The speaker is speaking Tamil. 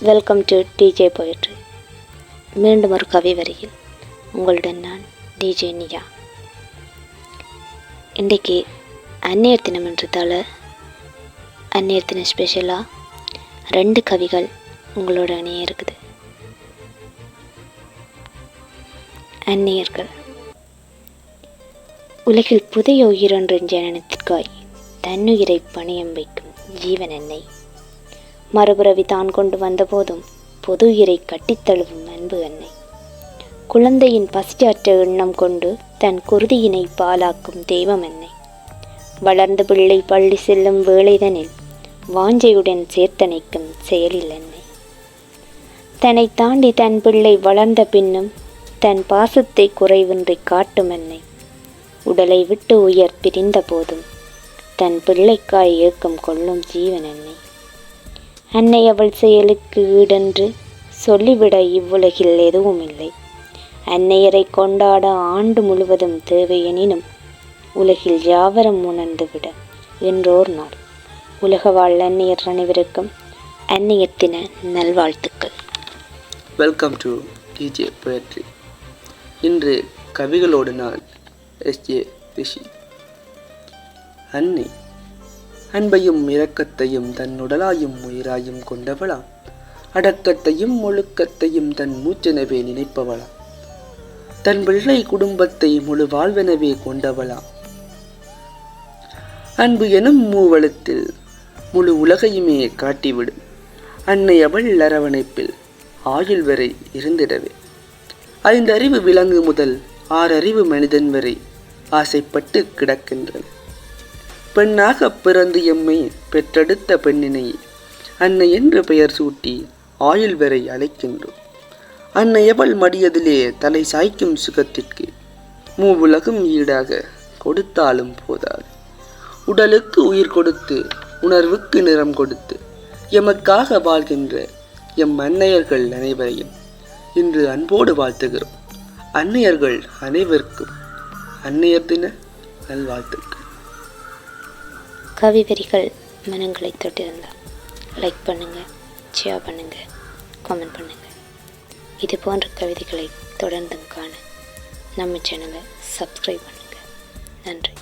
Welcome to DJ poetry. மீண்டும் ஒரு கவி வரியில் உங்களுடன் நான் டிஜே நியா. இன்றைக்கு அன்னையர் தினம்ன்றதால அன்னையர் தினம் ஸ்பெஷலாக 2 கவிகள் உங்களோட அணிய இருக்குது. அன்னையர்கள். உலகில் புதிய உயிரொன்றின் ஜனனத்திற்காய் தன்னுயிரை பணியம் வைக்கும் ஜீவன் அன்னை. மறுபிறவி தான் கொண்டு வந்தபோதும் பொது உயிரை கட்டித்தழுவும் அன்பு அன்னை. குழந்தையின் பசியாற்ற எண்ணம் கொண்டு தன் குருதியினை பாலாக்கும் தெய்வம் அன்னை. வளர்ந்த பிள்ளை பள்ளி செல்லும் வேளைதனில் வாஞ்சையுடன் சேர்த்தணைக்கும் செயலில் அன்னை. தன்னை தாண்டி தன் பிள்ளை வளர்ந்த பின்னும் தன் பாசத்தை குறைவின்றி காட்டும் அன்னை. உடலை விட்டு உயிர் பிரிந்த போதும் தன் பிள்ளைக்காய் ஏக்கம் கொள்ளும் ஜீவன் அன்னை. அன்னை அவள் செயலுக்கு ஈடென்று சொல்லிவிட இவ்வுலகில் எதுவும் இல்லை. அன்னையரை கொண்டாட ஆண்டு முழுவதும் தேவையெனினும் உலகில் யாவரும் உணர்ந்துவிட என்றோர் நாள். உலக வாழ் அன்னையர் அனைவருக்கும் அன்னையர் தின நல்வாழ்த்துக்கள். Welcome to DJ poetry. இன்று கவிகளோடு நான் எஸ்ஜே ரிஷி. அன்னை அன்பையும் இரக்கத்தையும் தன் உடலாயும் உயிராயும் கொண்டவளா, அடக்கத்தையும் ஒழுக்கத்தையும் தன் மூச்செனவே நினைப்பவளா, தன் பிள்ளை குடும்பத்தை முழு வாழ்வெனவே கொண்டவளா. அன்பு எனும் மூவளத்தில் முழு உலகையுமே காட்டிவிடும் அன்னை அவள் அரவணைப்பில் ஆயுள் வரை இருந்திடவே. 5 அறிவு விலங்கு முதல் 6 அறிவு மனிதன் வரை ஆசைப்பட்டு கிடக்கின்றன. பெண்ணாக பிறந்து எம்மை பெற்றெடுத்த பெண்ணினை அன்னை என்று பெயர் சூட்டி ஆயுள் வரை அழைக்கின்றோம். அன்னை எவள் மடியதிலே தலை சாய்க்கும் சுகத்திற்கு மூவுலகும் ஈடாக கொடுத்தாலும் போதாது. உடலுக்கு உயிர் கொடுத்து உணர்வுக்கு நிறம் கொடுத்து எமக்காக வாழ்கின்ற எம் அன்னையர்கள் அனைவரையும் இன்று அன்போடு வாழ்த்துகிறோம். அன்னையர்கள் அனைவருக்கும் அன்னையர் தின நல்வாழ்த்துக்கள். கவி வரிகள் மனங்களை தொட்டிருந்தால் லைக் பண்ணுங்கள், ஷேர் பண்ணுங்கள், கமெண்ட் பண்ணுங்கள். இது போன்ற கவிதைகளை தொடர்ந்தும் காண நம்ம சேனலை சப்ஸ்கிரைப் பண்ணுங்கள். நன்றி.